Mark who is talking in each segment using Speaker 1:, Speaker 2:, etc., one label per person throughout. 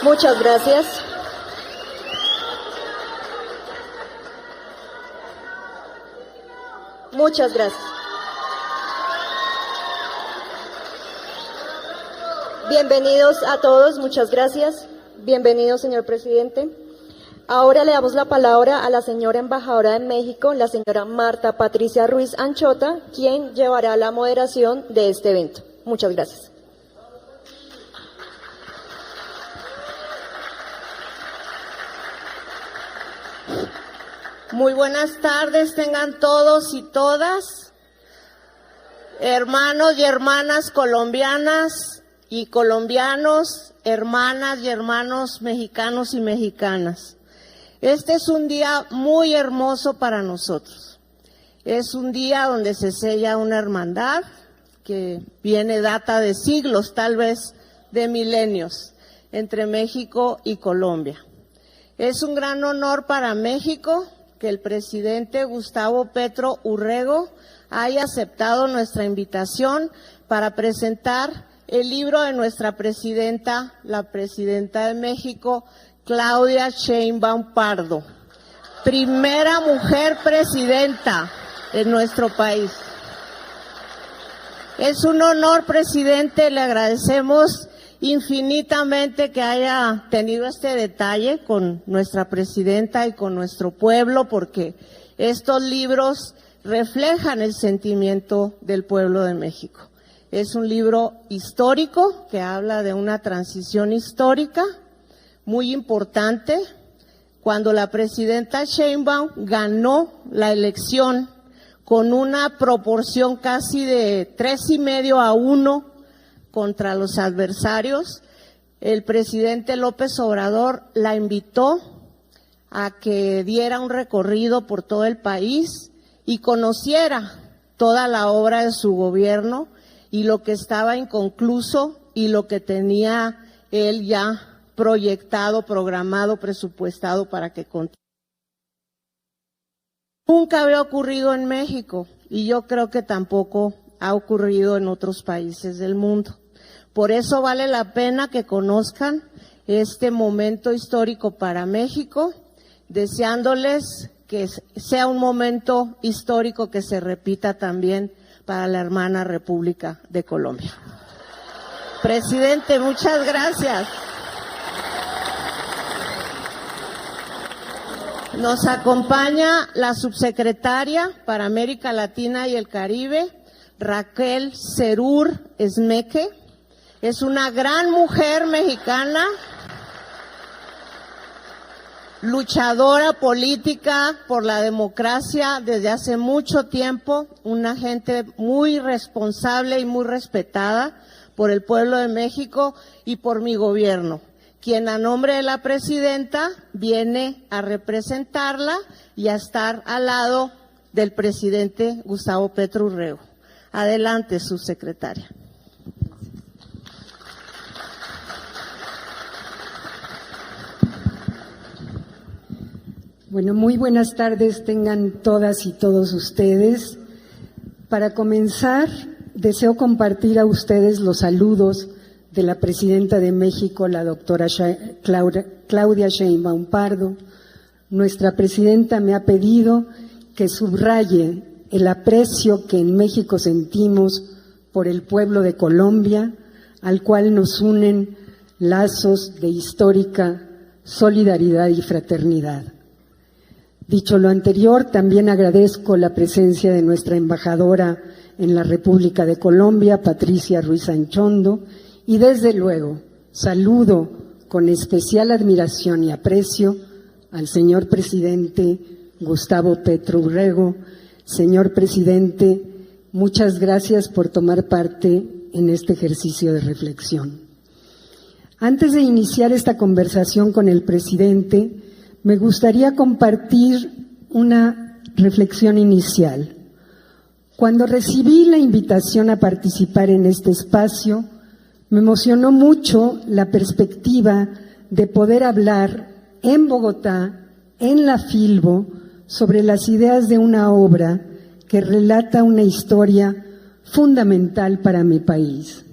Speaker 1: Muchas gracias. Muchas gracias. Bienvenidos a todos, muchas gracias. Bienvenido, señor presidente. Ahora le damos la palabra a la señora embajadora de México, la señora Marta Patricia Ruiz Anchota, quien llevará la moderación de este evento. Muchas gracias.
Speaker 2: Muy buenas tardes tengan todos y todas, hermanos y hermanas colombianas y colombianos, hermanas y hermanos mexicanos y mexicanas. Este es un día muy hermoso para nosotros. Es un día donde se sella una hermandad que data de siglos, tal vez de milenios, entre México y Colombia. Es un gran honor para México que el presidente Gustavo Petro Urrego haya aceptado nuestra invitación para presentar el libro de nuestra presidenta, la presidenta de México, Claudia Sheinbaum Pardo, primera mujer presidenta de nuestro país. Es un honor, presidente, le agradecemos infinitamente que haya tenido este detalle con nuestra presidenta y con nuestro pueblo, porque estos libros reflejan el sentimiento del pueblo de México. Es un libro histórico que habla de una transición histórica muy importante. Cuando la presidenta Sheinbaum ganó la elección con una proporción casi de 3,5-1 contra los adversarios, el presidente López Obrador la invitó a que diera un recorrido por todo el país y conociera toda la obra de su gobierno y lo que estaba inconcluso y lo que tenía él ya proyectado, programado, presupuestado para que continúe. Nunca había ocurrido en México y yo creo que tampoco ha ocurrido en otros países del mundo. Por eso vale la pena que conozcan este momento histórico para México, deseándoles que sea un momento histórico que se repita también para la hermana República de Colombia. Presidente, muchas gracias. Nos acompaña la subsecretaria para América Latina y el Caribe, Raquel Serur Esmeque. Es una gran mujer mexicana, luchadora política por la democracia desde hace mucho tiempo, una gente muy responsable y muy respetada por el pueblo de México y por mi gobierno, quien a nombre de la presidenta viene a representarla y a estar al lado del presidente Gustavo Petro Urrego. Adelante, subsecretaria.
Speaker 3: Bueno, muy buenas tardes tengan todas y todos ustedes. Para comenzar, deseo compartir a ustedes los saludos de la presidenta de México, la doctora Claudia Sheinbaum Pardo. Nuestra presidenta me ha pedido que subraye el aprecio que en México sentimos por el pueblo de Colombia, al cual nos unen lazos de histórica solidaridad y fraternidad. Dicho lo anterior, también agradezco la presencia de nuestra embajadora en la República de Colombia, Patricia Ruiz Anchota, y desde luego saludo con especial admiración y aprecio al señor presidente Gustavo Petro Urrego. Señor presidente, muchas gracias por tomar parte en este ejercicio de reflexión. Antes de iniciar esta conversación con el presidente, me gustaría compartir una reflexión inicial. Cuando recibí la invitación a participar en este espacio, me emocionó mucho la perspectiva de poder hablar en Bogotá, en la Filbo, sobre las ideas de una obra que relata una historia fundamental para mi país.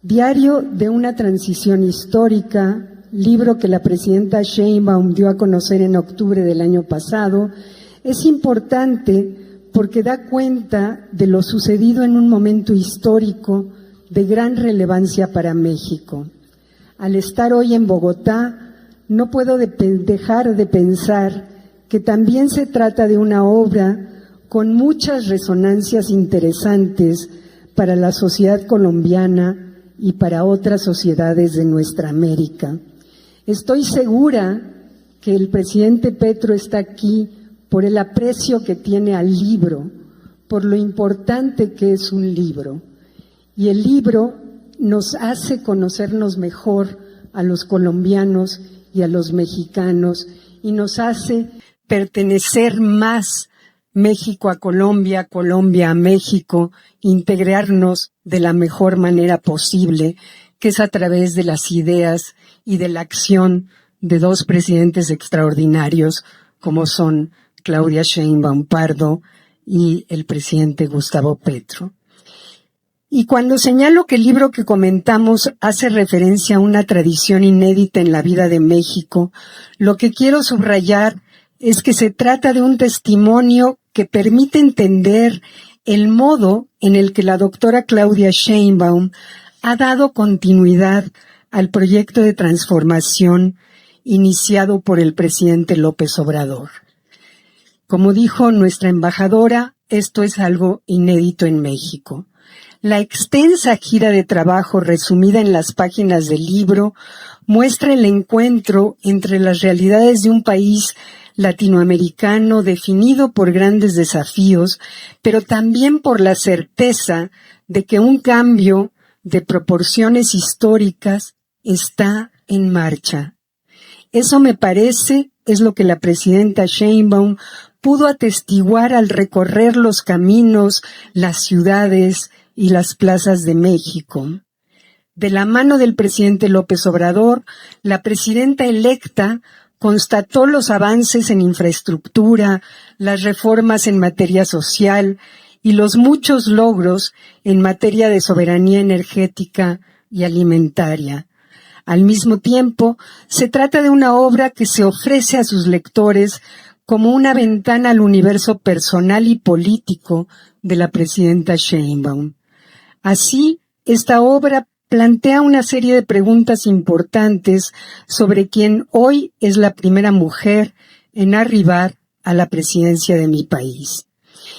Speaker 3: Diario de una transición histórica, libro que la presidenta Sheinbaum dio a conocer en octubre del año pasado, es importante porque da cuenta de lo sucedido en un momento histórico de gran relevancia para México. Al estar hoy en Bogotá, no puedo dejar de pensar que también se trata de una obra con muchas resonancias interesantes para la sociedad colombiana y para otras sociedades de nuestra América. Estoy segura que el presidente Petro está aquí por el aprecio que tiene al libro, por lo importante que es un libro. Y el libro nos hace conocernos mejor a los colombianos y a los mexicanos y nos hace pertenecer más México a Colombia, Colombia a México, integrarnos de la mejor manera posible, que es a través de las ideas y de la acción de dos presidentes extraordinarios como son Claudia Sheinbaum Pardo y el presidente Gustavo Petro. Y cuando señalo que el libro que comentamos hace referencia a una tradición inédita en la vida de México, lo que quiero subrayar es que se trata de un testimonio que permite entender el modo en el que la doctora Claudia Sheinbaum ha dado continuidad al proyecto de transformación iniciado por el presidente López Obrador. Como dijo nuestra embajadora, esto es algo inédito en México. La extensa gira de trabajo resumida en las páginas del libro muestra el encuentro entre las realidades de un país latinoamericano definido por grandes desafíos, pero también por la certeza de que un cambio de proporciones históricas está en marcha. Eso me parece es lo que la presidenta Sheinbaum pudo atestiguar al recorrer los caminos, las ciudades y las plazas de México. De la mano del presidente López Obrador, la presidenta electa constató los avances en infraestructura, las reformas en materia social y los muchos logros en materia de soberanía energética y alimentaria. Al mismo tiempo, se trata de una obra que se ofrece a sus lectores como una ventana al universo personal y político de la presidenta Sheinbaum. Así, esta obra plantea una serie de preguntas importantes sobre quién hoy es la primera mujer en arribar a la presidencia de mi país.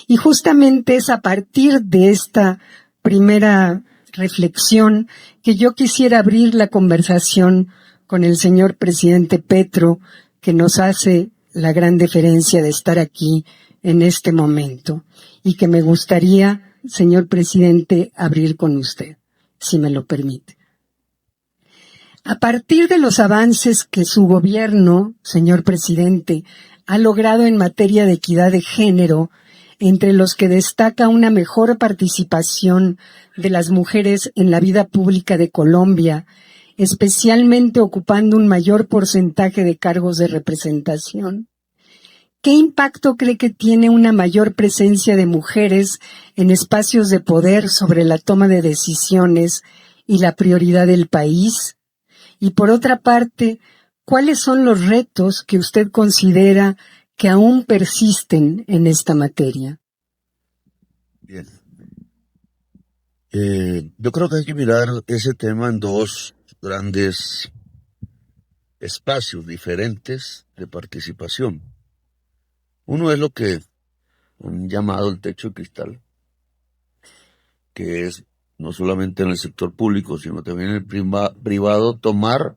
Speaker 3: Y justamente es a partir de esta primera reflexión que yo quisiera abrir la conversación con el señor presidente Petro, que nos hace la gran deferencia de estar aquí en este momento, y que me gustaría, señor presidente, abrir con usted, si me lo permite. A partir de los avances que su gobierno, señor presidente, ha logrado en materia de equidad de género, entre los que destaca una mejor participación de las mujeres en la vida pública de Colombia, especialmente ocupando un mayor porcentaje de cargos de representación. ¿Qué impacto cree que tiene una mayor presencia de mujeres en espacios de poder sobre la toma de decisiones y la prioridad del país? Y por otra parte, ¿cuáles son los retos que usted considera que aún persisten en esta materia?
Speaker 4: Bien. Yo creo que hay que mirar ese tema en dos grandes espacios diferentes de participación. Uno es lo que han llamado el techo de cristal, que es no solamente en el sector público, sino también en el privado, tomar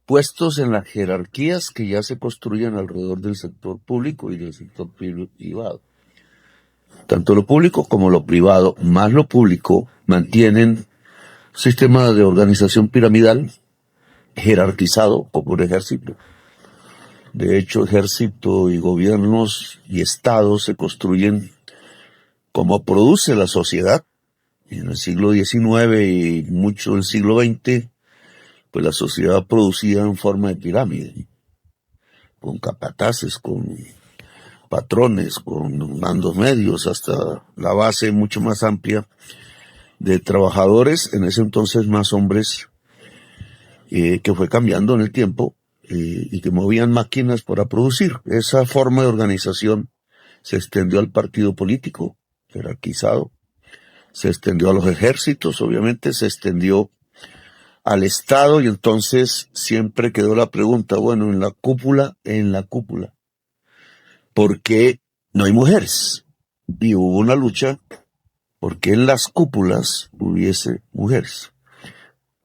Speaker 4: puestos en las jerarquías que ya se construyen alrededor del sector público y del sector privado. Tanto lo público como lo privado, más lo público, mantienen un sistema de organización piramidal jerarquizado como un ejército. De hecho, ejército y gobiernos y estados se construyen como produce la sociedad. En el siglo XIX y mucho del siglo XX, pues la sociedad producía en forma de pirámide, con capataces, con patrones, con mandos medios, hasta la base mucho más amplia de trabajadores, en ese entonces más hombres, que fue cambiando en el tiempo, y que movían máquinas para producir. Esa forma de organización se extendió al partido político, jerarquizado, se extendió a los ejércitos, obviamente, se extendió al Estado, y entonces siempre quedó la pregunta, bueno, en la cúpula, ¿por qué no hay mujeres? Y hubo una lucha porque en las cúpulas hubiese mujeres.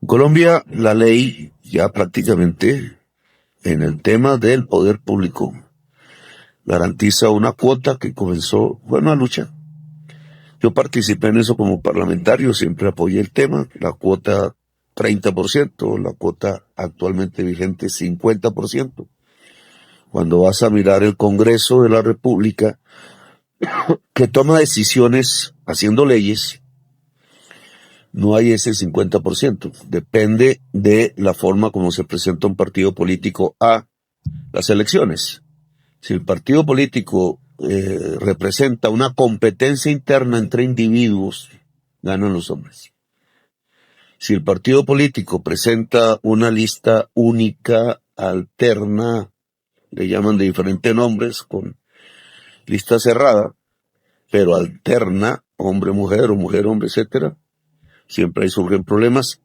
Speaker 4: En Colombia, la ley ya prácticamente en el tema del poder público garantiza una cuota que comenzó, fue una lucha. Yo participé en eso como parlamentario, siempre apoyé el tema, la cuota 30%, la cuota actualmente vigente 50%. Cuando vas a mirar el Congreso de la República, que toma decisiones haciendo leyes, no hay ese 50%. Depende de la forma como se presenta un partido político a las elecciones. Si el partido político representa una competencia interna entre individuos, ganan los hombres. Si el partido político presenta una lista única, alterna, le llaman de diferentes nombres, con lista cerrada, pero alterna, hombre-mujer o mujer-hombre, etcétera, siempre ahí surgen problemas,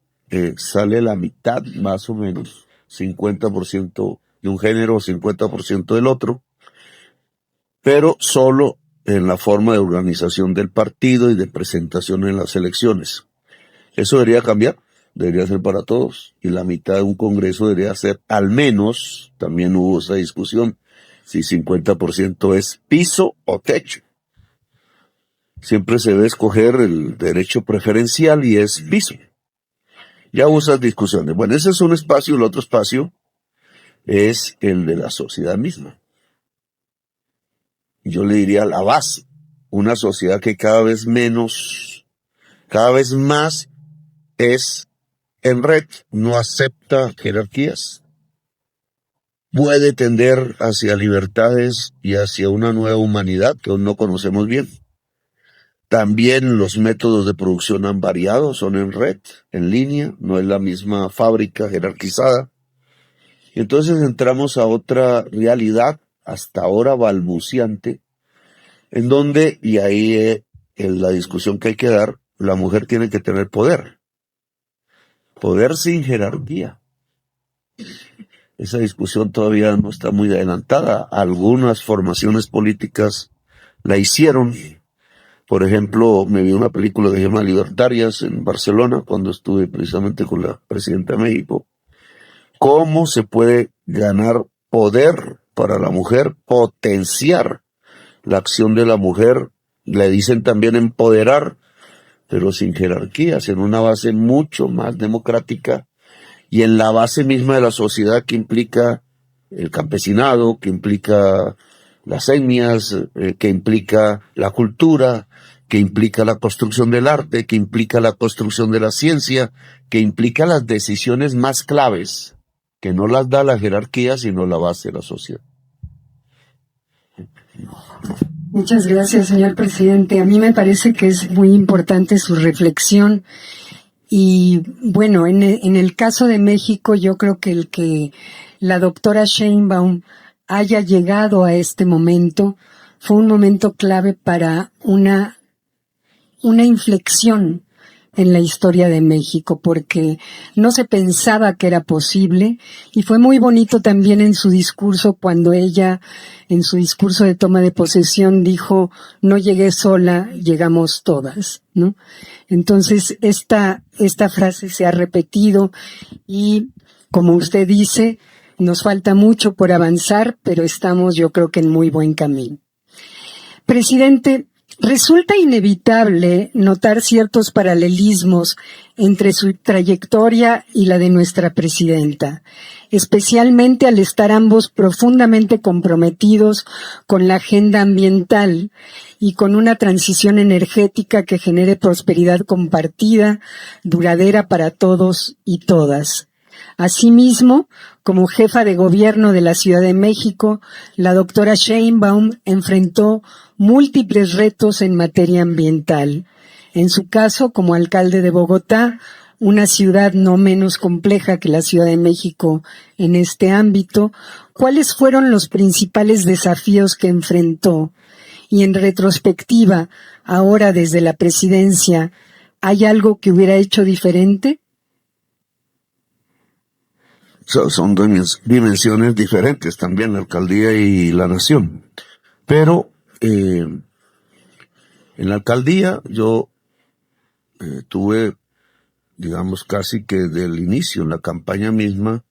Speaker 4: sale la mitad, más o menos, 50% de un género, 50% del otro, pero solo en la forma de organización del partido y de presentación en las elecciones. Eso debería cambiar, debería ser para todos, y la mitad de un congreso debería ser, al menos, también hubo esa discusión, si 50% es piso o techo. Siempre se debe escoger el derecho preferencial y es piso. Ya hubo esas discusiones. Bueno, ese es un espacio, el otro espacio es el de la sociedad misma. Yo le diría la base, una sociedad que cada vez más es en red, no acepta jerarquías, puede tender hacia libertades y hacia una nueva humanidad que aún no conocemos bien. También los métodos de producción han variado, son en red, en línea, no es la misma fábrica jerarquizada. Y entonces entramos a otra realidad, hasta ahora balbuciante, en donde, y ahí es la discusión que hay que dar, la mujer tiene que tener poder. Poder sin jerarquía. Esa discusión todavía no está muy adelantada. Algunas formaciones políticas la hicieron. Por ejemplo, me vi una película que se llama Libertarias en Barcelona, cuando estuve precisamente con la presidenta de México. ¿Cómo se puede ganar poder para la mujer, potenciar la acción de la mujer? Le dicen también empoderar, pero sin jerarquías, en una base mucho más democrática y en la base misma de la sociedad que implica el campesinado, que implica las etnias, que implica la cultura, que implica la construcción del arte, que implica la construcción de la ciencia, que implica las decisiones más claves, que no las da la jerarquía, sino la base de la sociedad.
Speaker 3: Muchas gracias, señor presidente. A mí me parece que es muy importante su reflexión. Y bueno, en el caso de México, yo creo que el que la doctora Sheinbaum haya llegado a este momento fue un momento clave para una inflexión en la historia de México, porque no se pensaba que era posible, y fue muy bonito también en su discurso cuando ella, en su discurso de toma de posesión, dijo: no llegué sola, llegamos todas, ¿no? Entonces, esta frase se ha repetido y, como usted dice, nos falta mucho por avanzar, pero estamos, yo creo que en muy buen camino. Presidente, resulta inevitable notar ciertos paralelismos entre su trayectoria y la de nuestra presidenta, especialmente al estar ambos profundamente comprometidos con la agenda ambiental y con una transición energética que genere prosperidad compartida, duradera para todos y todas. Asimismo, como jefa de gobierno de la Ciudad de México, la doctora Sheinbaum enfrentó múltiples retos en materia ambiental, En su caso, como alcalde de Bogotá, una ciudad no menos compleja que la Ciudad de México en este ámbito, ¿cuáles fueron los principales desafíos que enfrentó? Y en retrospectiva, ahora desde la presidencia, ¿hay algo que hubiera hecho diferente?
Speaker 4: Son dimensiones diferentes también, la alcaldía y la nación. Pero en la alcaldía yo tuve, digamos, casi que del inicio, en la campaña misma,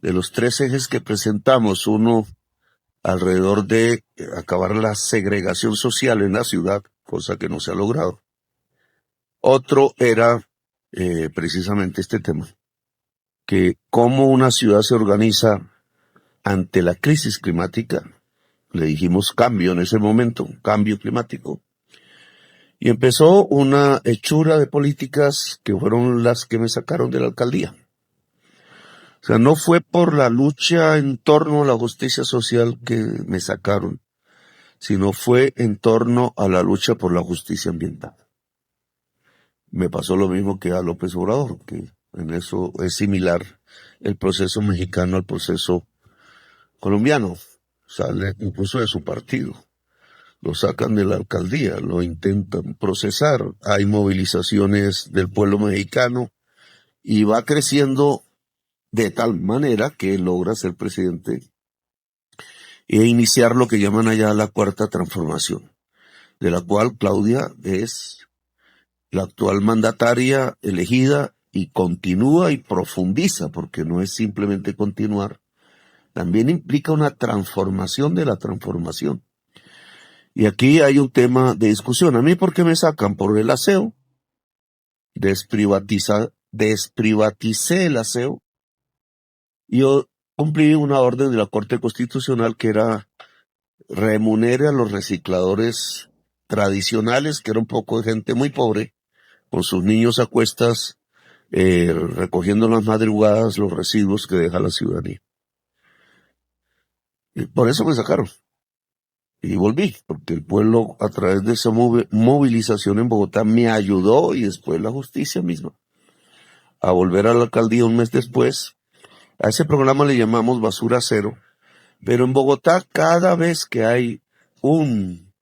Speaker 4: de los 3 ejes que presentamos, uno alrededor de acabar la segregación social en la ciudad, cosa que no se ha logrado. Otro era precisamente este tema, que cómo una ciudad se organiza ante la crisis climática. Le dijimos cambio en ese momento, cambio climático. Y empezó una hechura de políticas que fueron las que me sacaron de la alcaldía. O sea, no fue por la lucha en torno a la justicia social que me sacaron, sino fue en torno a la lucha por la justicia ambiental. Me pasó lo mismo que a López Obrador, que en eso es similar el proceso mexicano al proceso colombiano. Sale incluso de su partido. Lo sacan de la alcaldía, lo intentan procesar. Hay movilizaciones del pueblo mexicano y va creciendo de tal manera que logra ser presidente e iniciar lo que llaman allá la cuarta transformación, de la cual Claudia es la actual mandataria elegida y continúa y profundiza, porque no es simplemente continuar, también implica una transformación de la transformación. Y aquí hay un tema de discusión. A mí, ¿por qué me sacan? Por el aseo. Desprivaticé el aseo. Y yo cumplí una orden de la Corte Constitucional que era remunere a los recicladores tradicionales, que era un poco de gente muy pobre, con sus niños a cuestas, recogiendo en las madrugadas los residuos que deja la ciudadanía. Y por eso me sacaron. Y volví, porque el pueblo a través de esa movilización en Bogotá me ayudó, y después la justicia misma, a volver a la alcaldía un mes después. A ese programa le llamamos Basura Cero, pero en Bogotá cada vez que hay un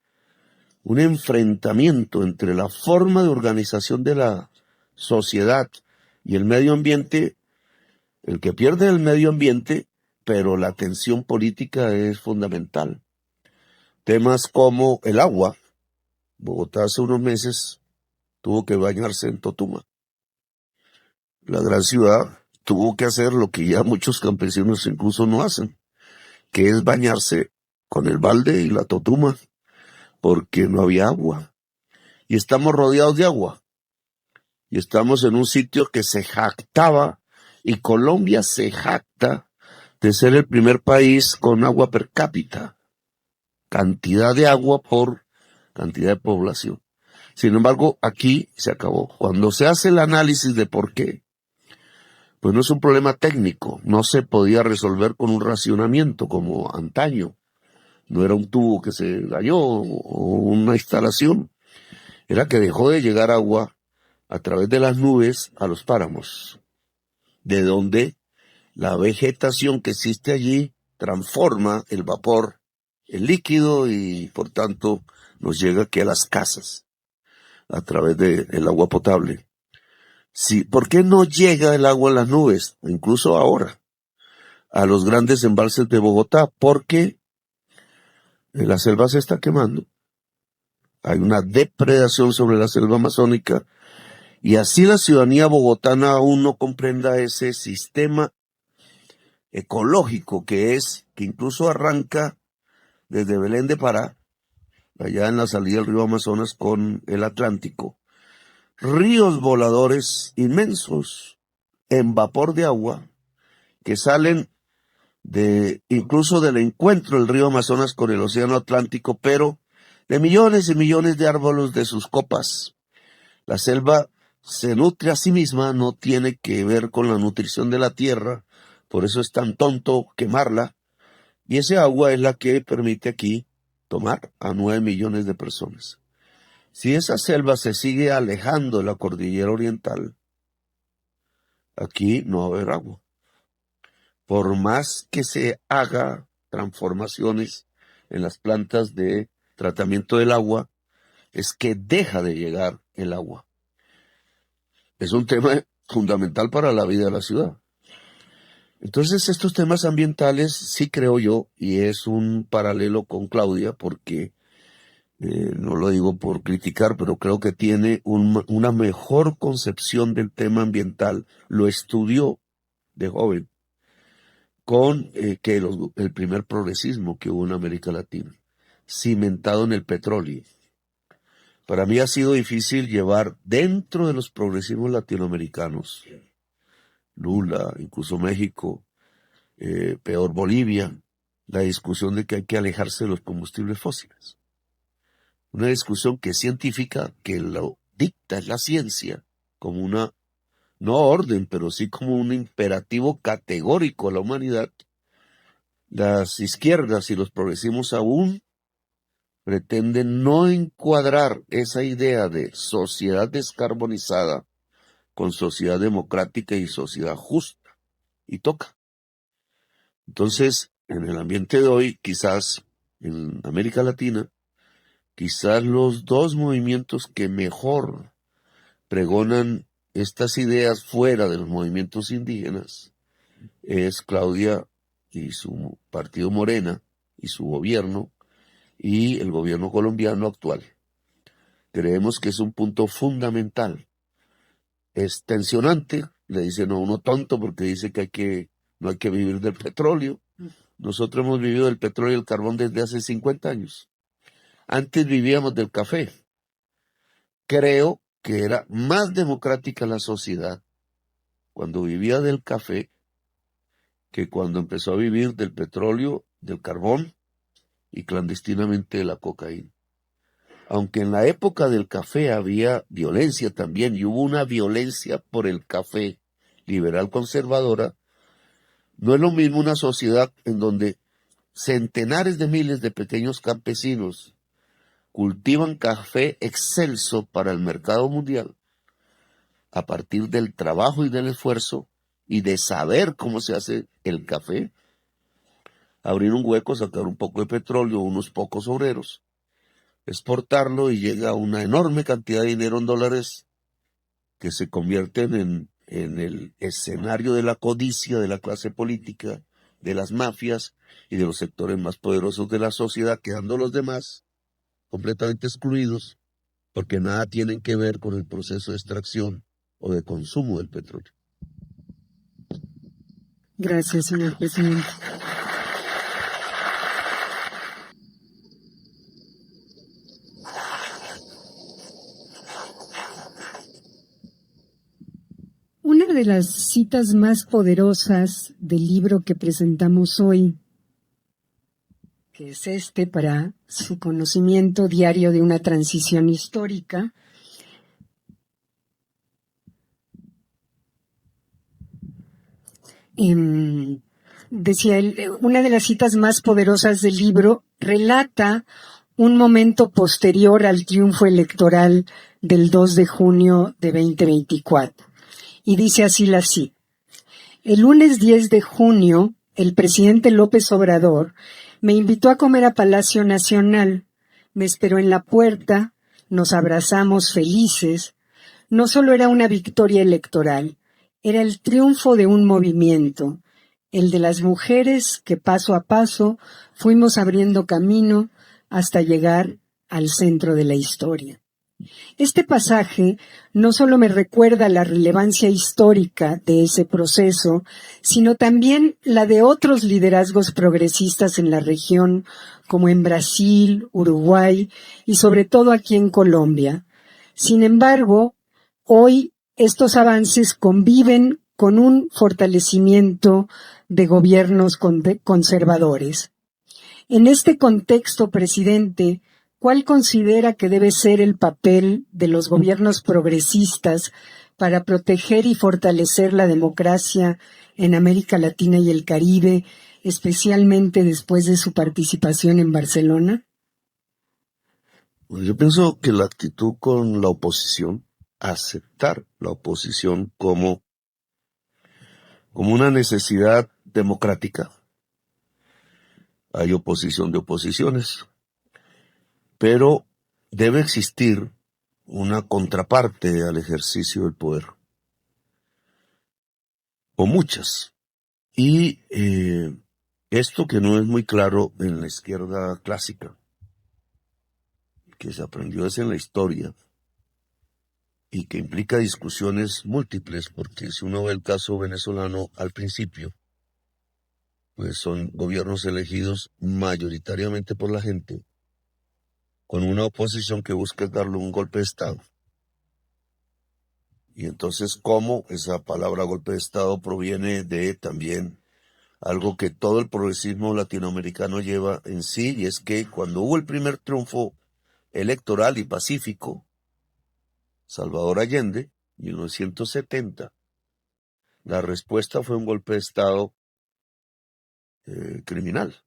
Speaker 4: enfrentamiento entre la forma de organización de la sociedad y el medio ambiente, el que pierde es el medio ambiente, pero la tensión política es fundamental. Temas como el agua. Bogotá hace unos meses tuvo que bañarse en Totuma. La gran ciudad tuvo que hacer lo que ya muchos campesinos incluso no hacen, que es bañarse con el balde y la Totuma, porque no había agua. Y estamos rodeados de agua. Y estamos en un sitio que se jactaba, y Colombia se jacta de ser el primer país con agua per cápita. Cantidad de agua por cantidad de población. Sin embargo, aquí se acabó. Cuando se hace el análisis de por qué, pues no es un problema técnico, no se podía resolver con un racionamiento como antaño. No era un tubo que se dañó o una instalación, era que dejó de llegar agua a través de las nubes a los páramos, de donde la vegetación que existe allí transforma el vapor en líquido y por tanto nos llega aquí a las casas a través del agua potable. Sí, ¿por qué no llega el agua a las nubes? Incluso ahora, a los grandes embalses de Bogotá, porque la selva se está quemando. Hay una depredación sobre la selva amazónica, y así la ciudadanía bogotana aún no comprenda ese sistema ecológico que incluso arranca desde Belén de Pará, allá en la salida del río Amazonas con el Atlántico. Ríos voladores inmensos en vapor de agua que salen incluso del encuentro del río Amazonas con el océano Atlántico, pero de millones y millones de árboles de sus copas. La selva se nutre a sí misma, no tiene que ver con la nutrición de la tierra, por eso es tan tonto quemarla, y ese agua es la que permite aquí tomar a 9 millones de personas. Si esa selva se sigue alejando de la cordillera oriental, aquí no va a haber agua. Por más que se haga transformaciones en las plantas de tratamiento del agua, es que deja de llegar el agua. Es un tema fundamental para la vida de la ciudad. Entonces, estos temas ambientales, sí creo yo, y es un paralelo con Claudia, porque no lo digo por criticar, pero creo que tiene una mejor concepción del tema ambiental. Lo estudió de joven con que el primer progresismo que hubo en América Latina, cimentado en el petróleo. Para mí ha sido difícil llevar dentro de los progresismos latinoamericanos, Lula, incluso México, peor Bolivia, la discusión de que hay que alejarse de los combustibles fósiles. Una discusión que es científica, que lo dicta la ciencia como una, no orden, pero sí como un imperativo categórico a la humanidad. Las izquierdas y los progresismos aún pretenden no encuadrar esa idea de sociedad descarbonizada con sociedad democrática y sociedad justa, y toca. Entonces, en el ambiente de hoy, quizás en América Latina, quizás los dos movimientos que mejor pregonan estas ideas fuera de los movimientos indígenas es Claudia y su partido Morena y su gobierno y el gobierno colombiano actual. Creemos que es un punto fundamental. Es tensionante, le dicen a uno tonto porque dice que no hay que vivir del petróleo. Nosotros hemos vivido del petróleo y el carbón desde hace 50 años. Antes vivíamos del café. Creo que era más democrática la sociedad cuando vivía del café que cuando empezó a vivir del petróleo, del carbón y clandestinamente de la cocaína. Aunque en la época del café había violencia también, y hubo una violencia por el café liberal conservadora, no es lo mismo una sociedad en donde centenares de miles de pequeños campesinos cultivan café excelso para el mercado mundial a partir del trabajo y del esfuerzo y de saber cómo se hace el café, abrir un hueco, sacar un poco de petróleo, unos pocos obreros, exportarlo y llega a una enorme cantidad de dinero en dólares que se convierten en el escenario de la codicia de la clase política, de las mafias y de los sectores más poderosos de la sociedad, quedando los demás completamente excluidos porque nada tienen que ver con el proceso de extracción o de consumo del petróleo.
Speaker 3: Gracias, señor presidente. Una de las citas más poderosas del libro que presentamos hoy, que es para su conocimiento diario de una transición histórica, decía él, una de las citas más poderosas del libro relata un momento posterior al triunfo electoral del 2 de junio de 2024. Y dice así la cita: el lunes 10 de junio, el presidente López Obrador me invitó a comer a Palacio Nacional, me esperó en la puerta, nos abrazamos felices. No solo era una victoria electoral, era el triunfo de un movimiento, el de las mujeres que paso a paso fuimos abriendo camino hasta llegar al centro de la historia. Este pasaje no solo me recuerda la relevancia histórica de ese proceso, sino también la de otros liderazgos progresistas en la región, como en Brasil, Uruguay y sobre todo aquí en Colombia. Sin embargo, hoy estos avances conviven con un fortalecimiento de gobiernos conservadores. En este contexto, presidente, ¿cuál considera que debe ser el papel de los gobiernos progresistas para proteger y fortalecer la democracia en América Latina y el Caribe, especialmente después de su participación en Barcelona?
Speaker 4: Pues yo pienso que la actitud con la oposición, aceptar la oposición como una necesidad democrática. Hay oposición de oposiciones, pero debe existir una contraparte al ejercicio del poder, o muchas. Y esto que no es muy claro en la izquierda clásica, que se aprendió es en la historia, y que implica discusiones múltiples, porque si uno ve el caso venezolano al principio, pues son gobiernos elegidos mayoritariamente por la gente, con una oposición que busca darle un golpe de Estado. Y entonces, ¿cómo esa palabra golpe de Estado proviene de también algo que todo el progresismo latinoamericano lleva en sí, y es que cuando hubo el primer triunfo electoral y pacífico, Salvador Allende, 1970, la respuesta fue un golpe de Estado criminal,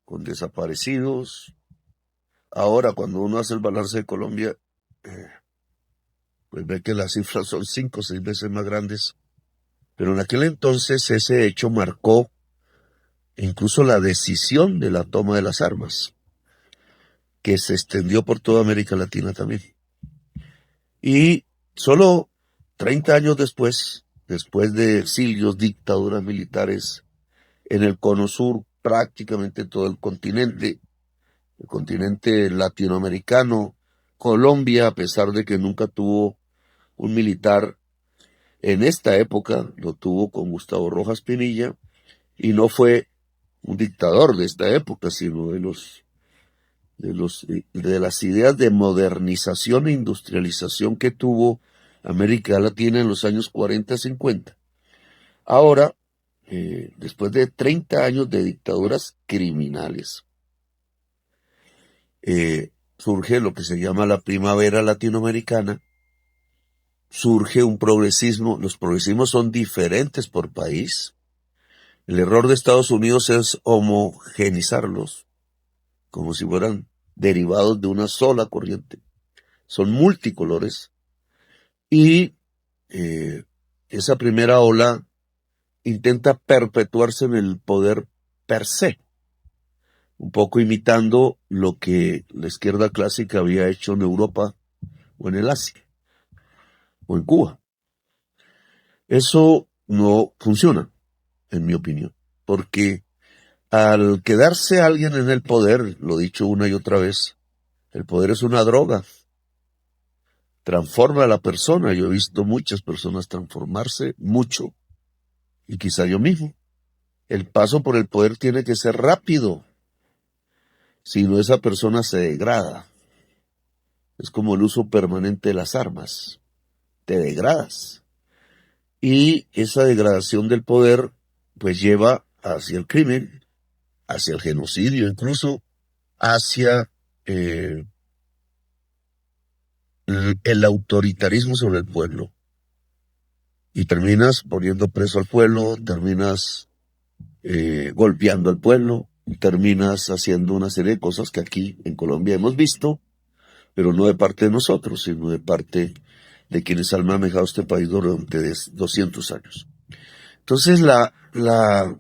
Speaker 4: con desaparecidos. Ahora, cuando uno hace el balance de Colombia, pues ve que las cifras son 5 o 6 veces más grandes. Pero en aquel entonces ese hecho marcó incluso la decisión de la toma de las armas, que se extendió por toda América Latina también. Y solo 30 años después de exilios, dictaduras militares en el cono sur, prácticamente todo el continente latinoamericano, Colombia, a pesar de que nunca tuvo un militar en esta época, lo tuvo con Gustavo Rojas Pinilla, y no fue un dictador de esta época, sino de las ideas de modernización e industrialización que tuvo América Latina en los años 40 y 50. Ahora, después de 30 años de dictaduras criminales, surge lo que se llama la primavera latinoamericana, surge un progresismo. Los progresismos son diferentes por país. El error de Estados Unidos es homogenizarlos, como si fueran derivados de una sola corriente. Son multicolores. Y esa primera ola intenta perpetuarse en el poder per se, un poco imitando lo que la izquierda clásica había hecho en Europa o en el Asia o en Cuba. Eso no funciona, en mi opinión, porque al quedarse alguien en el poder, lo he dicho una y otra vez, el poder es una droga, transforma a la persona. Yo he visto muchas personas transformarse mucho, y quizá yo mismo. El paso por el poder tiene que ser rápido, si no esa persona se degrada. Es como el uso permanente de las armas, te degradas. Y esa degradación del poder pues lleva hacia el crimen, hacia el genocidio, incluso hacia el autoritarismo sobre el pueblo. Y terminas poniendo preso al pueblo, terminas golpeando al pueblo, terminas haciendo una serie de cosas que aquí en Colombia hemos visto, pero no de parte de nosotros, sino de parte de quienes han manejado este país durante 200 años. Entonces la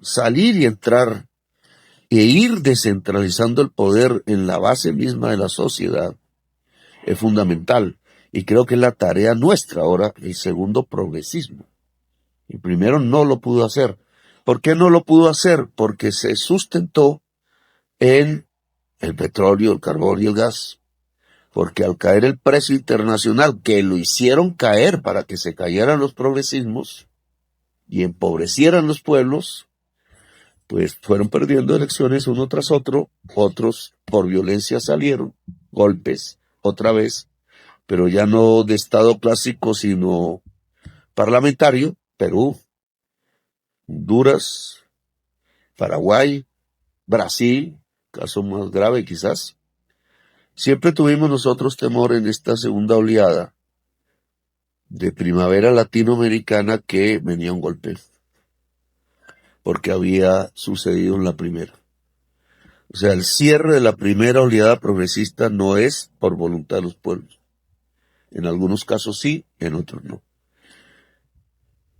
Speaker 4: salir y entrar e ir descentralizando el poder en la base misma de la sociedad es fundamental, y creo que es la tarea nuestra ahora, el segundo progresismo. El primero no lo pudo hacer. ¿Por qué no lo pudo hacer? Porque se sustentó en el petróleo, el carbón y el gas. Porque al caer el precio internacional, que lo hicieron caer para que se cayeran los progresismos y empobrecieran los pueblos, pues fueron perdiendo elecciones uno tras otro. Otros por violencia salieron, golpes otra vez, pero ya no de estado clásico, sino parlamentario. Perú, Honduras, Paraguay, Brasil, caso más grave quizás. Siempre tuvimos nosotros temor en esta segunda oleada de primavera latinoamericana que venía un golpe, porque había sucedido en la primera. O sea, el cierre de la primera oleada progresista no es por voluntad de los pueblos. En algunos casos sí, en otros no.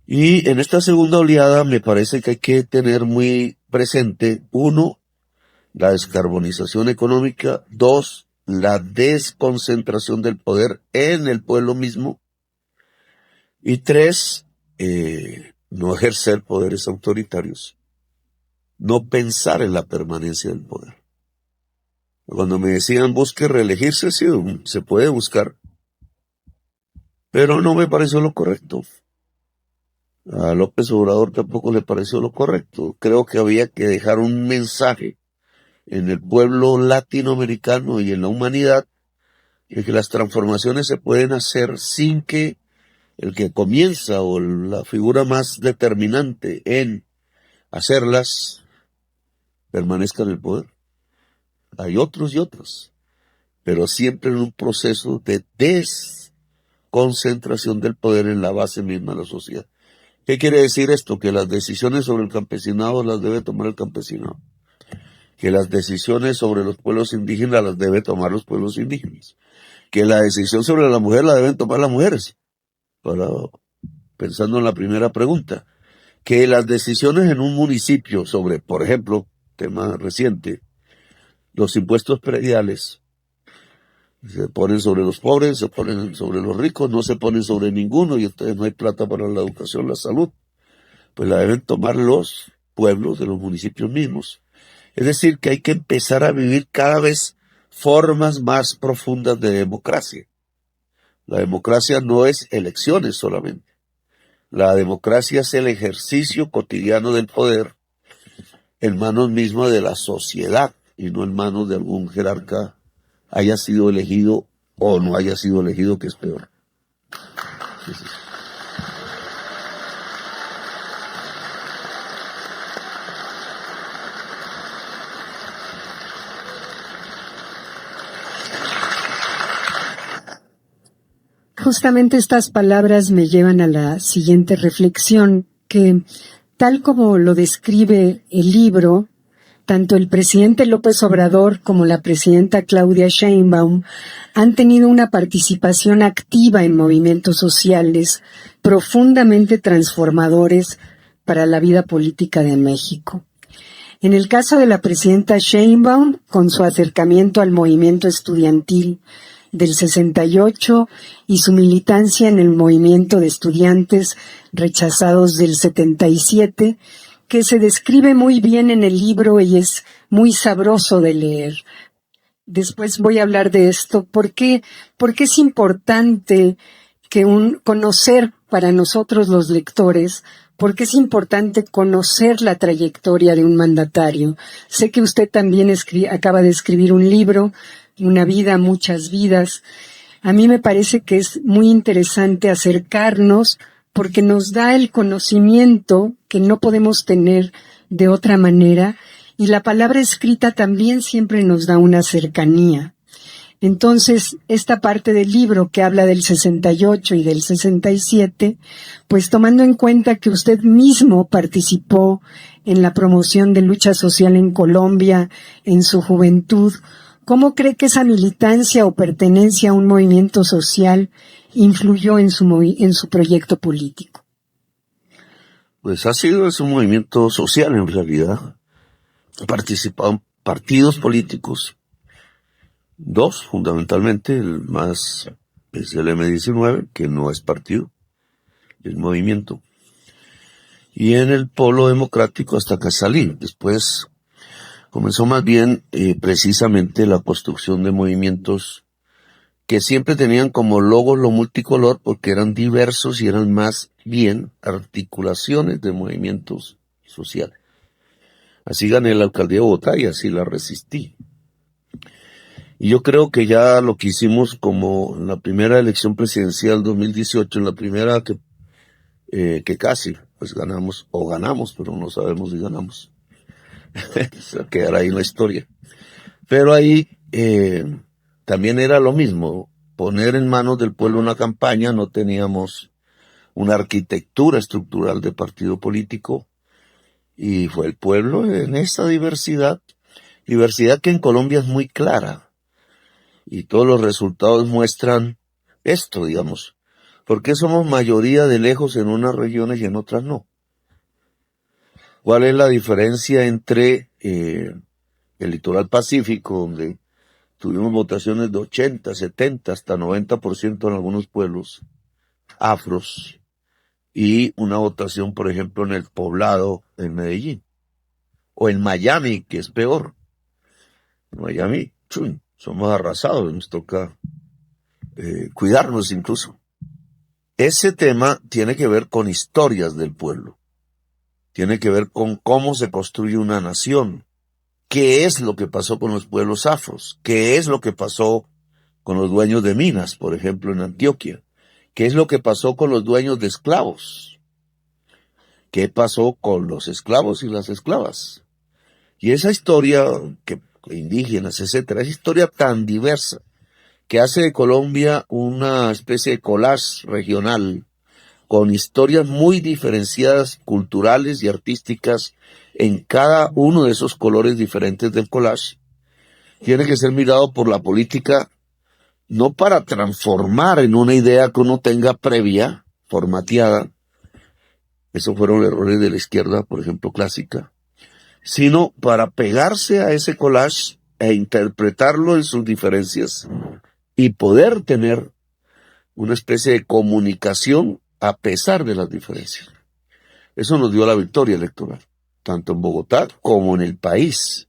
Speaker 4: Y en esta segunda oleada me parece que hay que tener muy presente, uno, la descarbonización económica, dos, la desconcentración del poder en el pueblo mismo, y tres, no ejercer poderes autoritarios, no pensar en la permanencia del poder. Cuando me decían busque reelegirse, sí, se puede buscar, pero no me pareció lo correcto. A López Obrador tampoco le pareció lo correcto. Creo que había que dejar un mensaje en el pueblo latinoamericano y en la humanidad de que las transformaciones se pueden hacer sin que el que comienza o la figura más determinante en hacerlas permanezca en el poder. Hay otros y otros, pero siempre en un proceso de desconcentración del poder en la base misma de la sociedad. ¿Qué quiere decir esto? Que las decisiones sobre el campesinado las debe tomar el campesinado. Que las decisiones sobre los pueblos indígenas las debe tomar los pueblos indígenas. Que la decisión sobre la mujer la deben tomar las mujeres. Pensando en la primera pregunta. Que las decisiones en un municipio sobre, por ejemplo, tema reciente, los impuestos prediales, se ponen sobre los pobres, se ponen sobre los ricos, no se ponen sobre ninguno y entonces no hay plata para la educación, la salud. Pues la deben tomar los pueblos de los municipios mismos. Es decir, que hay que empezar a vivir cada vez formas más profundas de democracia. La democracia no es elecciones solamente. La democracia es el ejercicio cotidiano del poder en manos mismas de la sociedad y no en manos de algún jerarca, haya sido elegido o no haya sido elegido, que es peor.
Speaker 3: Justamente estas palabras me llevan a la siguiente reflexión, que tal como lo describe el libro, tanto el presidente López Obrador como la presidenta Claudia Sheinbaum han tenido una participación activa en movimientos sociales profundamente transformadores para la vida política de México. En el caso de la presidenta Sheinbaum, con su acercamiento al movimiento estudiantil del 68 y su militancia en el movimiento de estudiantes rechazados del 77, que se describe muy bien en el libro y es muy sabroso de leer. Después voy a hablar de esto, porque es importante conocer para nosotros los lectores, porque es importante conocer la trayectoria de un mandatario. Sé que usted también acaba de escribir un libro, Una vida, muchas vidas. A mí me parece que es muy interesante acercarnos porque nos da el conocimiento que no podemos tener de otra manera, y la palabra escrita también siempre nos da una cercanía. Entonces, esta parte del libro que habla del 68 y del 67, pues tomando en cuenta que usted mismo participó en la promoción de lucha social en Colombia en su juventud, ¿cómo cree que esa militancia o pertenencia a un movimiento social influyó en su proyecto político?
Speaker 4: Pues ha sido ese movimiento social en realidad. Ha participado en partidos políticos, dos fundamentalmente, el más es el M19, que no es partido, es movimiento. Y en el Polo Democrático hasta que salí. Después comenzó más bien precisamente la construcción de movimientos que siempre tenían como logo lo multicolor porque eran diversos y eran más bien articulaciones de movimientos sociales. Así gané la alcaldía de Bogotá y así la resistí. Y yo creo que ya lo que hicimos como en la primera elección presidencial 2018, en la primera que casi pues ganamos, pero no sabemos si ganamos. Quedará ahí en la historia. Pero ahí también era lo mismo, poner en manos del pueblo una campaña, no teníamos una arquitectura estructural de partido político, y fue el pueblo en esa diversidad Diversidad que en Colombia es muy clara y todos los resultados muestran esto, digamos. ¿Por qué somos mayoría de lejos en unas regiones y en otras no? ¿Cuál es la diferencia entre el litoral pacífico, donde tuvimos votaciones de 80, 70, hasta 90% en algunos pueblos afros, y una votación, por ejemplo, en el Poblado, en Medellín, o en Miami, que es peor? En Miami, somos arrasados, nos toca cuidarnos incluso. Ese tema tiene que ver con historias del pueblo, tiene que ver con cómo se construye una nación, qué es lo que pasó con los pueblos afros, qué es lo que pasó con los dueños de minas, por ejemplo, en Antioquia, qué es lo que pasó con los dueños de esclavos, qué pasó con los esclavos y las esclavas. Y esa historia, que indígenas, etcétera, esa historia tan diversa, que hace de Colombia una especie de collage regional, con historias muy diferenciadas, culturales y artísticas, en cada uno de esos colores diferentes del collage, tiene que ser mirado por la política, no para transformar en una idea que uno tenga previa, formateada, esos fueron errores de la izquierda, por ejemplo, clásica, sino para pegarse a ese collage e interpretarlo en sus diferencias y poder tener una especie de comunicación a pesar de las diferencias. Eso nos dio la victoria electoral, tanto en Bogotá como en el país.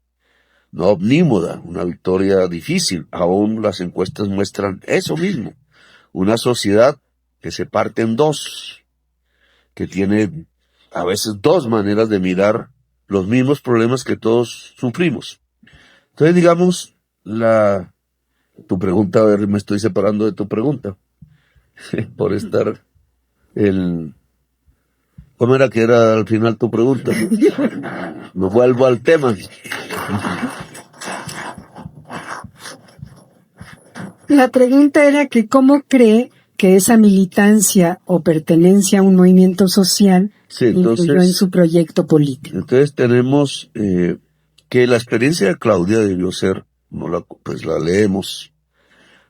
Speaker 4: No omnímoda, una victoria difícil. Aún las encuestas muestran eso mismo. Una sociedad que se parte en dos, que tiene a veces dos maneras de mirar los mismos problemas que todos sufrimos. Entonces, digamos, tu pregunta, a ver, me estoy separando de tu pregunta, por estar ¿cómo era que era al final tu pregunta? Me vuelvo al tema.
Speaker 3: La pregunta era que cómo cree que esa militancia o pertenencia a un movimiento social influyó en su proyecto político.
Speaker 4: Entonces tenemos que la experiencia de Claudia debió ser, pues la leemos,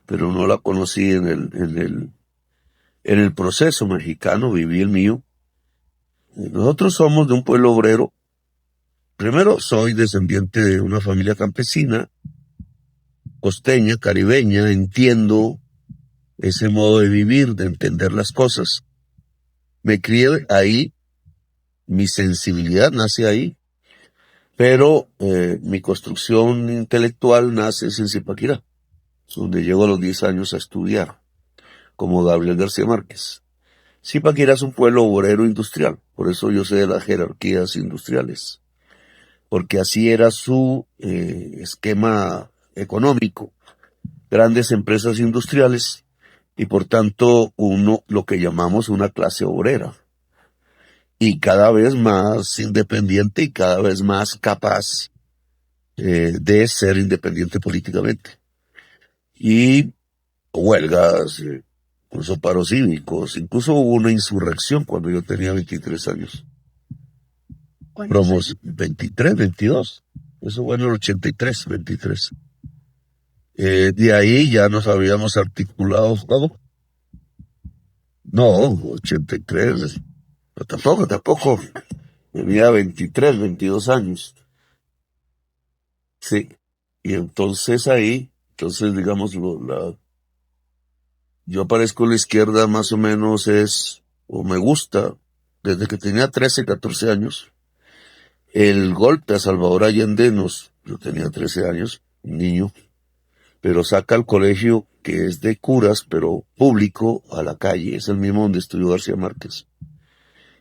Speaker 4: pero no la conocí en el proceso mexicano, viví el mío. Nosotros somos de un pueblo obrero. Primero, soy descendiente de una familia campesina, costeña, caribeña, entiendo ese modo de vivir, de entender las cosas. Me crié ahí, mi sensibilidad nace ahí, pero mi construcción intelectual nace en Zipaquirá, donde llego a los 10 años a estudiar, como Gabriel García Márquez. Zipaquirá es un pueblo obrero industrial, por eso yo sé de las jerarquías industriales, porque así era su esquema económico, grandes empresas industriales y por tanto lo que llamamos una clase obrera, y cada vez más independiente y cada vez más capaz de ser independiente políticamente. Y huelgas, incluso paros cívicos, incluso hubo una insurrección cuando yo tenía 23 años. Promos 23, 22. Eso fue en el 83, 23. De ahí ya nos habíamos articulado todo. No, 83. Pero tampoco. Tenía 23, 22 años. Sí. Y entonces digamos, yo aparezco a la izquierda más o menos o me gusta, desde que tenía 13, 14 años. El golpe a Salvador Allende yo tenía 13 años, un niño, pero saca al colegio que es de curas, pero público, a la calle, es el mismo donde estudió García Márquez.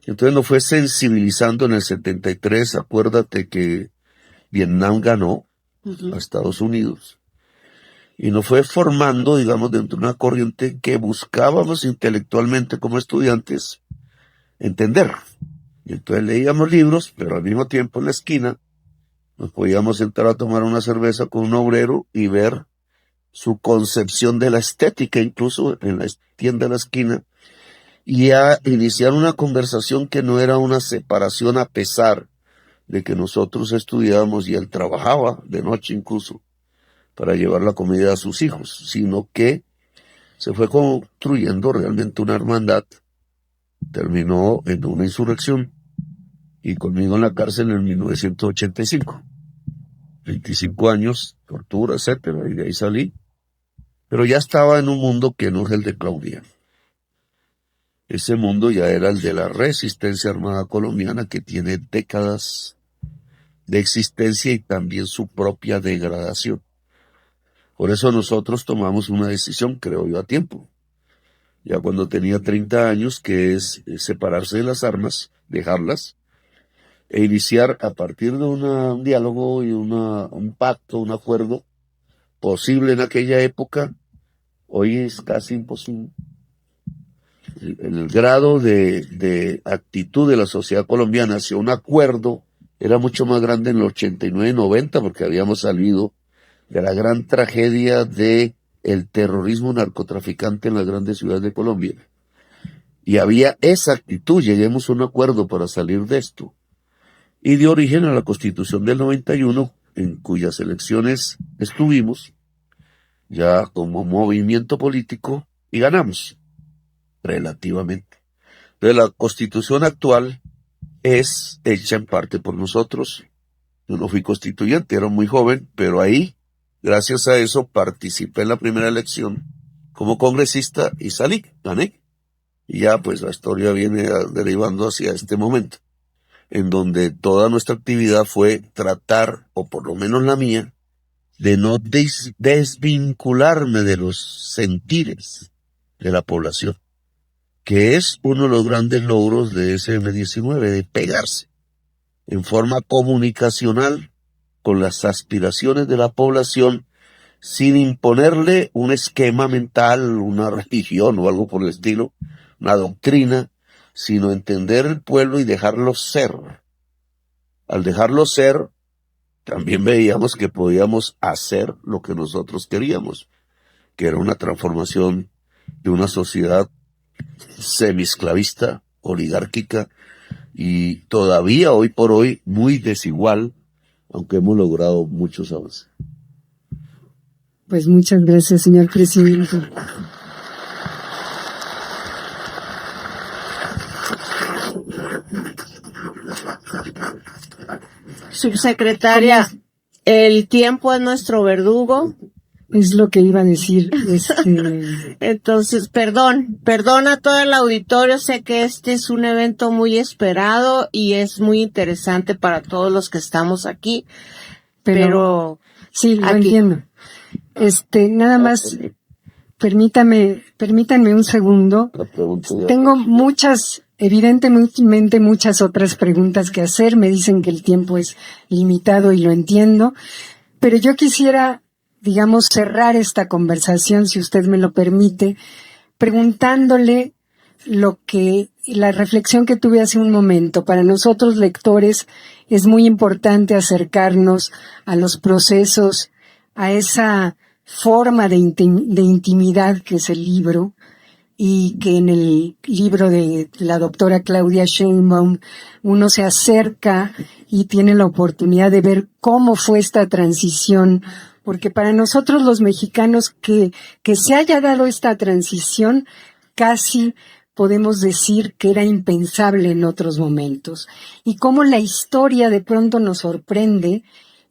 Speaker 4: Entonces nos fue sensibilizando en el 73, acuérdate que Vietnam ganó a Estados Unidos, y nos fue formando, digamos, dentro de una corriente que buscábamos intelectualmente como estudiantes entender. Y entonces leíamos libros, pero al mismo tiempo en la esquina nos podíamos sentar a tomar una cerveza con un obrero y ver su concepción de la estética, incluso en la tienda de la esquina, y a iniciar una conversación que no era una separación a pesar de que nosotros estudiábamos y él trabajaba de noche incluso para llevar la comida a sus hijos, sino que se fue construyendo realmente una hermandad, terminó en una insurrección y conmigo en la cárcel en 1985. 25 años, tortura, etcétera, y de ahí salí. Pero ya estaba en un mundo que no es el de Claudia. Ese mundo ya era el de la resistencia armada colombiana, que tiene décadas de existencia y también su propia degradación. Por eso nosotros tomamos una decisión, creo yo, a tiempo. Ya cuando tenía 30 años, que es separarse de las armas, dejarlas, e iniciar a partir de un diálogo y un pacto, un acuerdo posible en aquella época. Hoy es casi imposible. El grado de actitud de la sociedad colombiana hacia un acuerdo era mucho más grande en el 89-90, porque habíamos salido de la gran tragedia de el terrorismo narcotraficante en las grandes ciudades de Colombia. Y había esa actitud, lleguemos a un acuerdo para salir de esto. Y dio origen a la Constitución del 91, en cuyas elecciones estuvimos, ya como movimiento político, y ganamos, relativamente. Entonces la Constitución actual es hecha en parte por nosotros. Yo no fui constituyente, era muy joven, pero ahí, gracias a eso, participé en la primera elección como congresista y salí, gané. Y ya pues la historia viene derivando hacia este momento, en donde toda nuestra actividad fue tratar, o por lo menos la mía, de no desvincularme de los sentires de la población, que es uno de los grandes logros de SM19, de pegarse en forma comunicacional con las aspiraciones de la población, sin imponerle un esquema mental, una religión o algo por el estilo, una doctrina, sino entender el pueblo y dejarlo ser. Al dejarlo ser, también veíamos que podíamos hacer lo que nosotros queríamos, que era una transformación de una sociedad semiesclavista, oligárquica y todavía hoy por hoy muy desigual, aunque hemos logrado muchos avances.
Speaker 3: Pues muchas gracias, señor presidente.
Speaker 2: Subsecretaria, el tiempo es nuestro verdugo.
Speaker 3: Es lo que iba a decir.
Speaker 2: Entonces, perdón a todo el auditorio, sé que este es un evento muy esperado y es muy interesante para todos los que estamos aquí, pero
Speaker 3: sí, lo
Speaker 2: aquí.
Speaker 3: entiendo. Nada más, permítanme un segundo. Tengo evidentemente muchas otras preguntas que hacer. Me dicen que el tiempo es limitado y lo entiendo, pero yo quisiera, digamos, cerrar esta conversación, si usted me lo permite, preguntándole la reflexión que tuve hace un momento. Para nosotros lectores es muy importante acercarnos a los procesos, a esa forma de intimidad que es el libro, y que en el libro de la doctora Claudia Sheinbaum uno se acerca y tiene la oportunidad de ver cómo fue esta transición, porque para nosotros los mexicanos que se haya dado esta transición, casi podemos decir que era impensable en otros momentos, y cómo la historia de pronto nos sorprende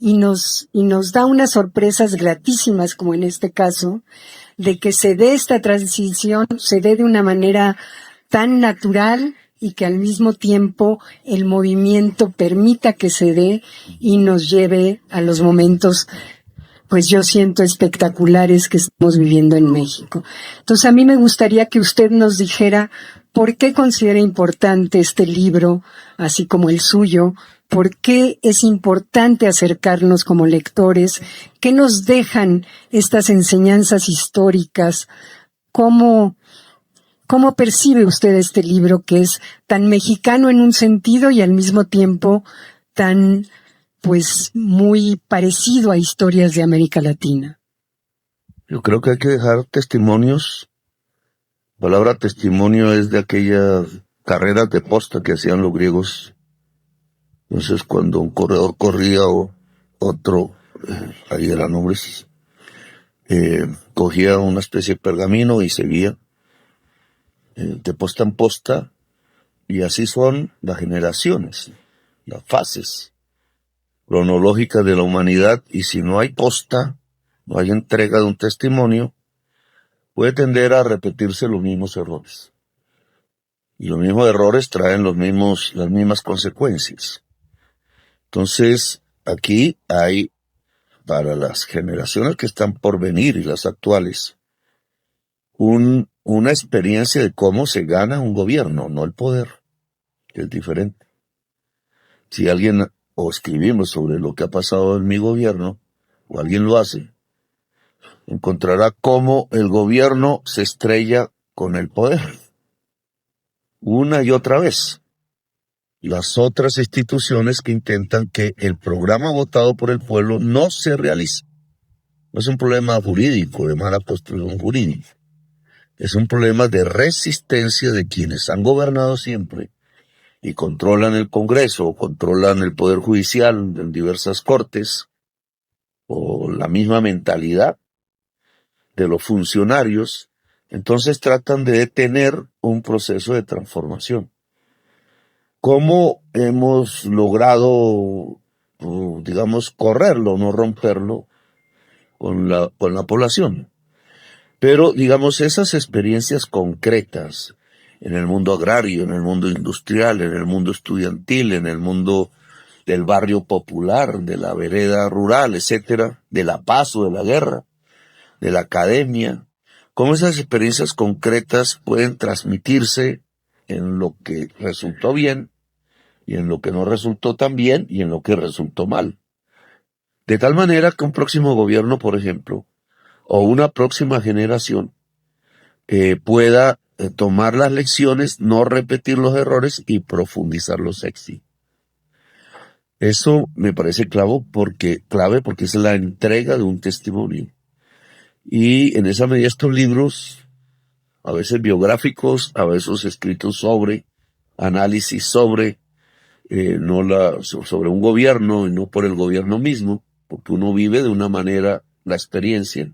Speaker 3: y nos da unas sorpresas gratísimas, como en este caso, de que se dé esta transición, se dé de una manera tan natural y que al mismo tiempo el movimiento permita que se dé y nos lleve a los momentos, pues yo siento, espectaculares que estamos viviendo en México. Entonces a mí me gustaría que usted nos dijera por qué considera importante este libro, así como el suyo, por qué es importante acercarnos como lectores, qué nos dejan estas enseñanzas históricas, cómo percibe usted este libro que es tan mexicano en un sentido y al mismo tiempo tan, pues, muy parecido a historias de América Latina.
Speaker 4: Yo creo que hay que dejar testimonios. La palabra testimonio es de aquellas carreras de posta que hacían los griegos Entonces, cuando un corredor corría o otro, ahí eran hombres, cogía una especie de pergamino y seguía de posta en posta, y así son las generaciones, las fases cronológicas de la humanidad, y si no hay posta, no hay entrega de un testimonio, puede tender a repetirse los mismos errores. Y los mismos errores traen las mismas consecuencias. Entonces, aquí hay, para las generaciones que están por venir y las actuales, una experiencia de cómo se gana un gobierno, no el poder, que es diferente. Si alguien o escribimos sobre lo que ha pasado en mi gobierno, o alguien lo hace, encontrará cómo el gobierno se estrella con el poder, una y otra vez. Las otras instituciones que intentan que el programa votado por el pueblo no se realice. No es un problema jurídico, de mala construcción jurídica. Es un problema de resistencia de quienes han gobernado siempre y controlan el Congreso, o controlan el Poder Judicial en diversas cortes, o la misma mentalidad de los funcionarios. Entonces tratan de detener un proceso de transformación. ¿Cómo hemos logrado, digamos, correrlo, no romperlo con la población? Pero, digamos, esas experiencias concretas en el mundo agrario, en el mundo industrial, en el mundo estudiantil, en el mundo del barrio popular, de la vereda rural, etcétera, de la paz o de la guerra, de la academia, cómo esas experiencias concretas pueden transmitirse en lo que resultó bien y en lo que no resultó tan bien y en lo que resultó mal. De tal manera que un próximo gobierno, por ejemplo, o una próxima generación pueda tomar las lecciones, no repetir los errores y profundizar los éxitos. Eso me parece clave porque es la entrega de un testimonio. Y en esa medida estos libros, a veces biográficos, a veces escritos sobre, análisis sobre, sobre un gobierno y no por el gobierno mismo, porque uno vive de una manera la experiencia.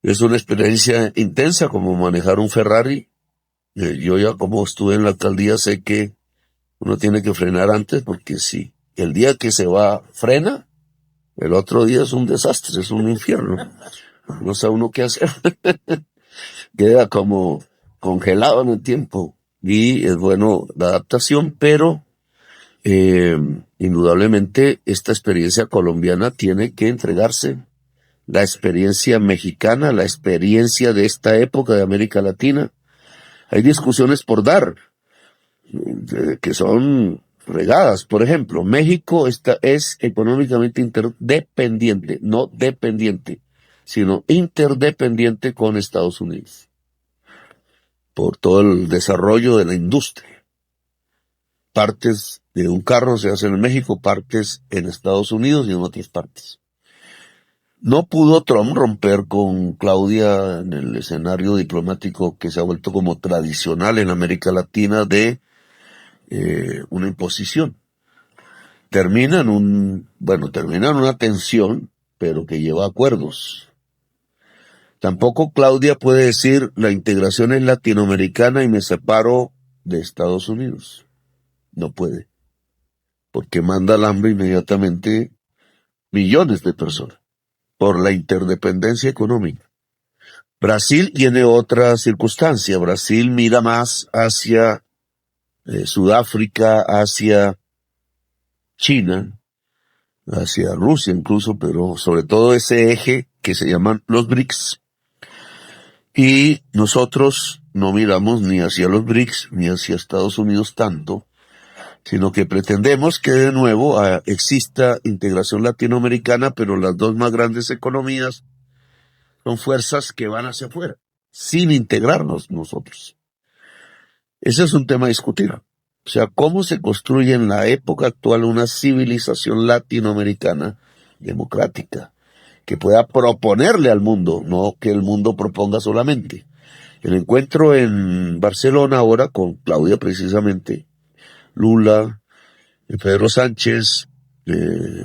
Speaker 4: Es una experiencia intensa como manejar un Ferrari. Yo ya como estuve en la alcaldía sé que uno tiene que frenar antes, porque si el día que se va frena, el otro día es un desastre, es un infierno. No sabe uno qué hacer. Queda como congelado en el tiempo. Y es bueno la adaptación, pero indudablemente esta experiencia colombiana tiene que entregarse. La experiencia mexicana, la experiencia de esta época de América Latina. Hay discusiones por dar, que son regadas. Por ejemplo, México es económicamente interdependiente, no dependiente, sino interdependiente con Estados Unidos, por todo el desarrollo de la industria. Partes de un carro se hacen en México, partes en Estados Unidos y en otras partes. No pudo Trump romper con Claudia en el escenario diplomático que se ha vuelto como tradicional en América Latina de una imposición. Termina en una tensión, pero que lleva a acuerdos. Tampoco Claudia puede decir la integración es latinoamericana y me separo de Estados Unidos. No puede, porque manda al hambre inmediatamente millones de personas por la interdependencia económica. Brasil tiene otra circunstancia. Brasil mira más hacia Sudáfrica, hacia China, hacia Rusia incluso, pero sobre todo ese eje que se llaman los BRICS. Y nosotros no miramos ni hacia los BRICS ni hacia Estados Unidos tanto, sino que pretendemos que de nuevo exista integración latinoamericana, pero las dos más grandes economías son fuerzas que van hacia afuera, sin integrarnos nosotros. Ese es un tema a discutir. O sea, cómo se construye en la época actual una civilización latinoamericana democrática, que pueda proponerle al mundo, no que el mundo proponga solamente. El encuentro en Barcelona ahora con Claudia precisamente, Lula, Pedro Sánchez,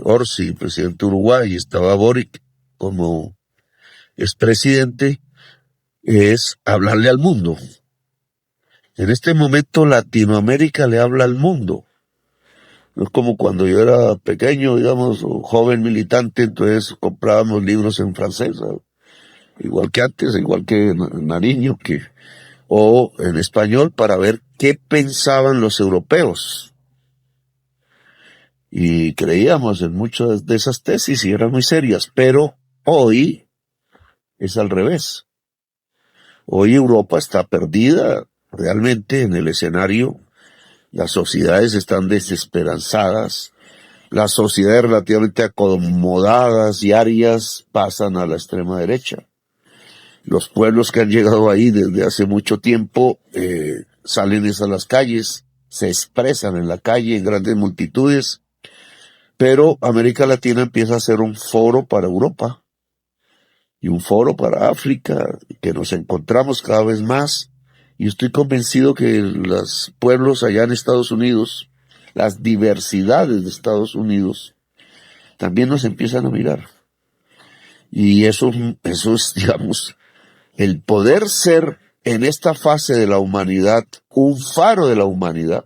Speaker 4: Orsi, presidente de Uruguay, estaba Boric como expresidente, es hablarle al mundo. En este momento Latinoamérica le habla al mundo. No es como cuando yo era pequeño, digamos, o joven militante, entonces comprábamos libros en francés, ¿sabes? Igual que antes, igual que Nariño, o en español, para ver qué pensaban los europeos. Y creíamos en muchas de esas tesis y eran muy serias, pero hoy es al revés. Hoy Europa está perdida realmente en el escenario. Las sociedades están desesperanzadas. Las sociedades relativamente acomodadas y arias pasan a la extrema derecha. Los pueblos que han llegado ahí desde hace mucho tiempo salen a las calles, se expresan en la calle en grandes multitudes, pero América Latina empieza a ser un foro para Europa y un foro para África, que nos encontramos cada vez más, y estoy convencido que los pueblos allá en Estados Unidos, las diversidades de Estados Unidos, también nos empiezan a mirar. Y eso es, digamos, el poder ser en esta fase de la humanidad un faro de la humanidad,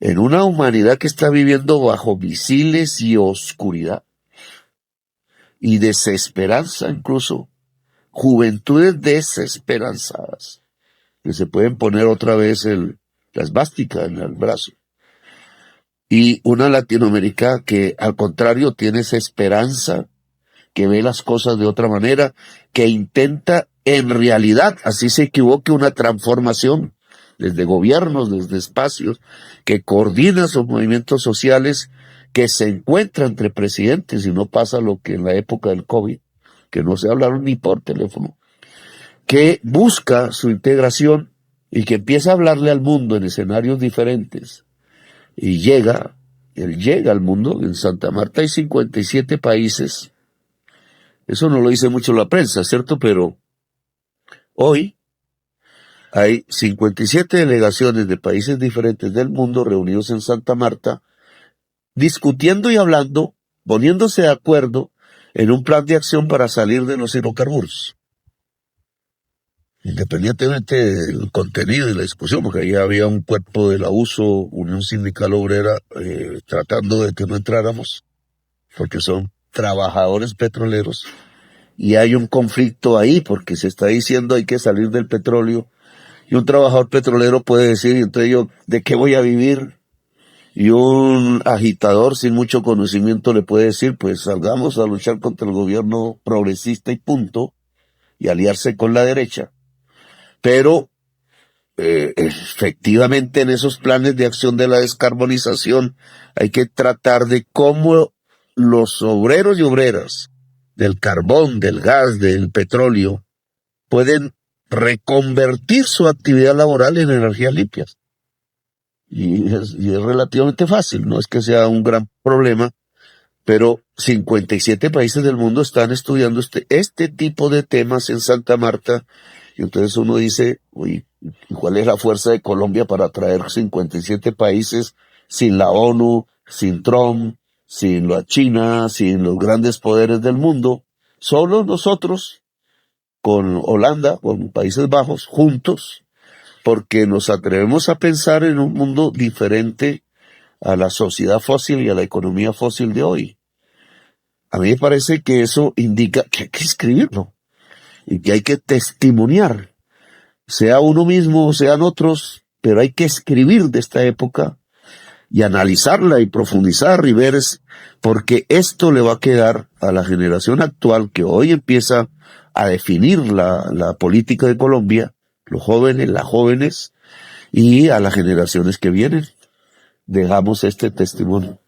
Speaker 4: en una humanidad que está viviendo bajo misiles y oscuridad y desesperanza, incluso juventudes desesperanzadas, que se pueden poner otra vez la esvástica en el brazo. Y una Latinoamérica que al contrario tiene esa esperanza, que ve las cosas de otra manera, que intenta en realidad, así se equivoque, una transformación desde gobiernos, desde espacios, que coordina sus movimientos sociales, que se encuentra entre presidentes y no pasa lo que en la época del COVID, que no se hablaron ni por teléfono, que busca su integración y que empieza a hablarle al mundo en escenarios diferentes. Y él llega al mundo. En Santa Marta hay 57 países. Eso no lo dice mucho la prensa, ¿cierto? Pero hoy hay 57 delegaciones de países diferentes del mundo reunidos en Santa Marta, discutiendo y hablando, poniéndose de acuerdo en un plan de acción para salir de los hidrocarburos. Independientemente del contenido y la discusión, porque ahí había un cuerpo de la USO, Unión Sindical Obrera, tratando de que no entráramos, porque son trabajadores petroleros, y hay un conflicto ahí, porque se está diciendo hay que salir del petróleo, y un trabajador petrolero puede decir, y entonces yo, ¿de qué voy a vivir? Y un agitador sin mucho conocimiento le puede decir, pues salgamos a luchar contra el gobierno progresista y punto, y aliarse con la derecha. Pero efectivamente en esos planes de acción de la descarbonización hay que tratar de cómo los obreros y obreras del carbón, del gas, del petróleo pueden reconvertir su actividad laboral en energías limpias. Y es relativamente fácil, no es que sea un gran problema, pero 57 países del mundo están estudiando este tipo de temas en Santa Marta. Y entonces uno dice, uy, ¿cuál es la fuerza de Colombia para atraer 57 países sin la ONU, sin Trump, sin la China, sin los grandes poderes del mundo? Solo nosotros, con Holanda, con Países Bajos, juntos, porque nos atrevemos a pensar en un mundo diferente a la sociedad fósil y a la economía fósil de hoy. A mí me parece que eso indica que hay que escribirlo y que hay que testimoniar, sea uno mismo o sean otros, pero hay que escribir de esta época y analizarla y profundizar y ver, porque esto le va a quedar a la generación actual que hoy empieza a definir la política de Colombia, los jóvenes, las jóvenes, y a las generaciones que vienen. Dejamos este testimonio.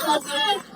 Speaker 5: Gracias.